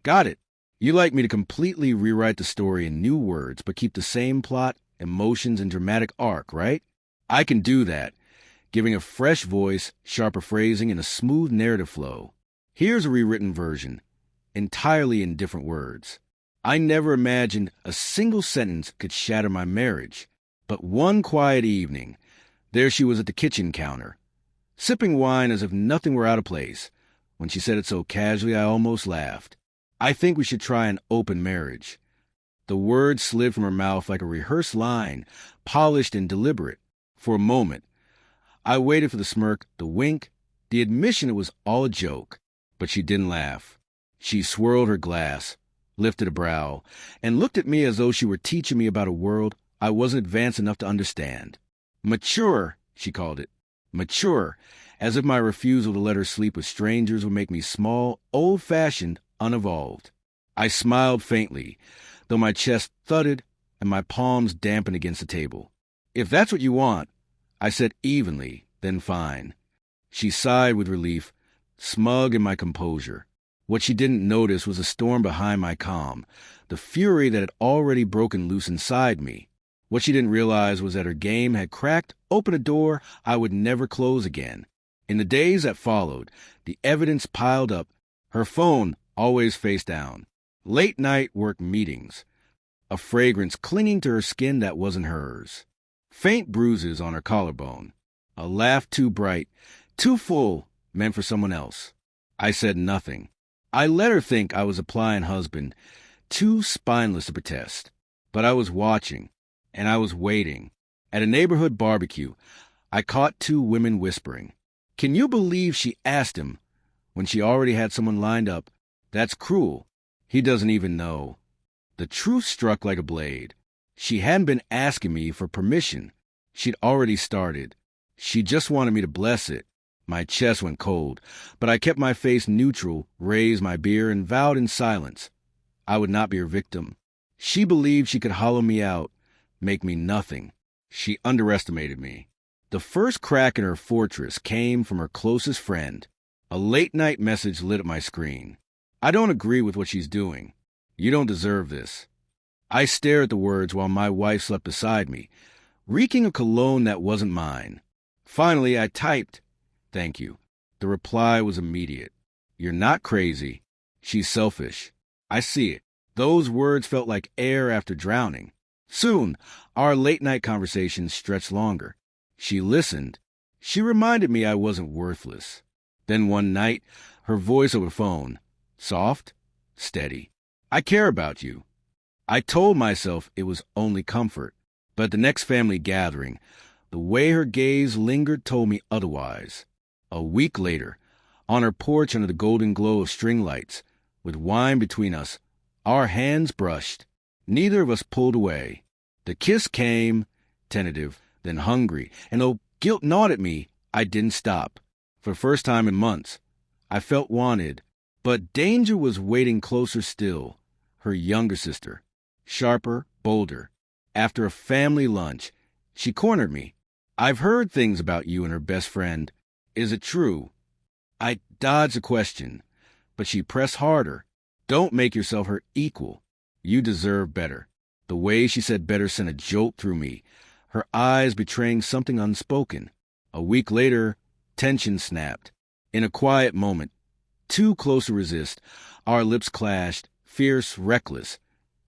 Got it. You like me to completely rewrite the story in new words, but keep the same plot, emotions, and dramatic arc, right? I can do that, giving a fresh voice, sharper phrasing, and a smooth narrative flow. Here's a rewritten version, entirely in different words. I never imagined a single sentence could shatter my marriage. But one quiet evening, there she was at the kitchen counter, sipping wine as if nothing were out of place. When she said it so casually, I almost laughed. I think we should try an open marriage. The words slid from her mouth like a rehearsed line, polished and deliberate. For a moment, I waited for the smirk, the wink, the admission it was all a joke. But she didn't laugh. She swirled her glass, lifted a brow, and looked at me as though she were teaching me about a world I wasn't advanced enough to understand. Mature, she called it. Mature, as if my refusal to let her sleep with strangers would make me small, old-fashioned, unevolved. I smiled faintly, though my chest thudded and my palms dampened against the table. If that's what you want, I said evenly, then fine. She sighed with relief, smug in my composure. What she didn't notice was a storm behind my calm, the fury that had already broken loose inside me. What she didn't realize was that her game had cracked open a door I would never close again. In the days that followed, the evidence piled up, her phone always face down, late-night work meetings, a fragrance clinging to her skin that wasn't hers, faint bruises on her collarbone, a laugh too bright, too full, meant for someone else. I said nothing. I let her think I was a pliant husband, too spineless to protest. But I was watching, and I was waiting. At a neighborhood barbecue, I caught two women whispering. Can you believe she asked him when she already had someone lined up? That's cruel. He doesn't even know. The truth struck like a blade. She hadn't been asking me for permission. She'd already started. She just wanted me to bless it. My chest went cold, but I kept my face neutral, raised my beer, and vowed in silence I would not be her victim. She believed she could hollow me out, make me nothing. She underestimated me. The first crack in her fortress came from her closest friend. A late-night message lit up my screen. I don't agree with what she's doing. You don't deserve this. I stared at the words while my wife slept beside me, reeking of cologne that wasn't mine. Finally, I typed, "Thank you." The reply was immediate. You're not crazy. She's selfish. I see it. Those words felt like air after drowning. Soon, our late-night conversations stretched longer. She listened. She reminded me I wasn't worthless. Then one night, her voice over the phone, soft, steady. I care about you. I told myself it was only comfort. But at the next family gathering, the way her gaze lingered told me otherwise. A week later, on her porch under the golden glow of string lights, with wine between us, our hands brushed. Neither of us pulled away. The kiss came, tentative, then hungry, and though guilt gnawed at me, I didn't stop. For the first time in months, I felt wanted, but danger was waiting closer still. Her younger sister, sharper, bolder. After a family lunch, she cornered me. I've heard things about you and her best friend. Is it true? I dodged the question, but she pressed harder. Don't make yourself her equal. You deserve better. The way she said better sent a jolt through me, her eyes betraying something unspoken. A week later, tension snapped. In a quiet moment, too close to resist, our lips clashed, fierce, reckless,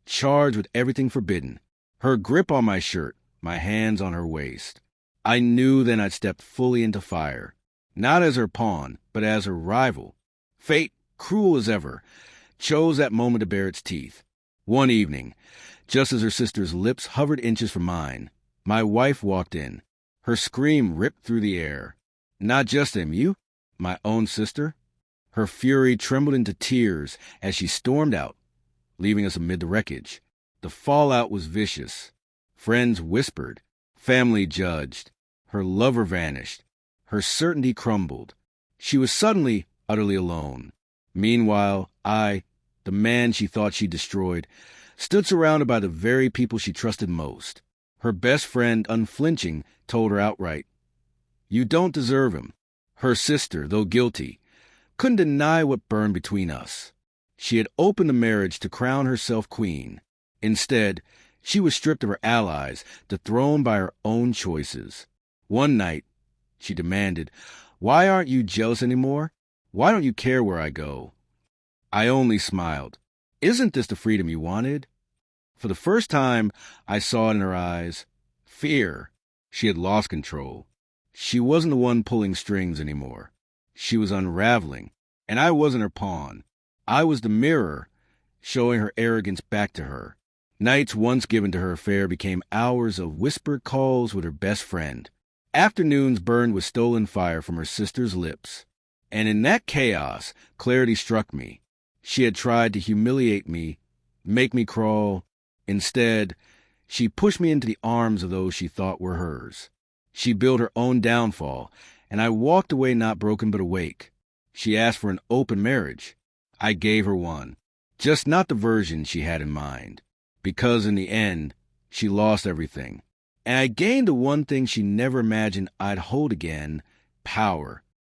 charged with everything forbidden. Her grip on my shirt, my hands on her waist. I knew then I'd stepped fully into fire. Not as her pawn, but as her rival. Fate, cruel as ever, chose that moment to bare its teeth. One evening, just as her sister's lips hovered inches from mine, my wife walked in. Her scream ripped through the air. Not just MU, my own sister. Her fury trembled into tears as she stormed out, leaving us amid the wreckage. The fallout was vicious. Friends whispered. Family judged. Her lover vanished. Her certainty crumbled. She was suddenly utterly alone. Meanwhile, I, the man she thought she destroyed, stood surrounded by the very people she trusted most. Her best friend, unflinching, told her outright, "You don't deserve him." Her sister, though guilty, couldn't deny what burned between us. She had opened the marriage to crown herself queen. Instead, she was stripped of her allies, dethroned by her own choices. One night, she demanded, "Why aren't you jealous anymore? Why don't you care where I go?" I only smiled. Isn't this the freedom you wanted? For the first time, I saw it in her eyes. Fear. She had lost control. She wasn't the one pulling strings anymore. She was unraveling, and I wasn't her pawn. I was the mirror, showing her arrogance back to her. Nights once given to her affair became hours of whispered calls with her best friend. Afternoons burned with stolen fire from her sister's lips. And in that chaos, clarity struck me. She had tried to humiliate me, make me crawl. Instead, she pushed me into the arms of those she thought were hers. She built her own downfall, and I walked away not broken but awake. She asked for an open marriage. I gave her one, just not the version she had in mind, because in the end, she lost everything. And I gained the one thing she never imagined I'd hold again: power.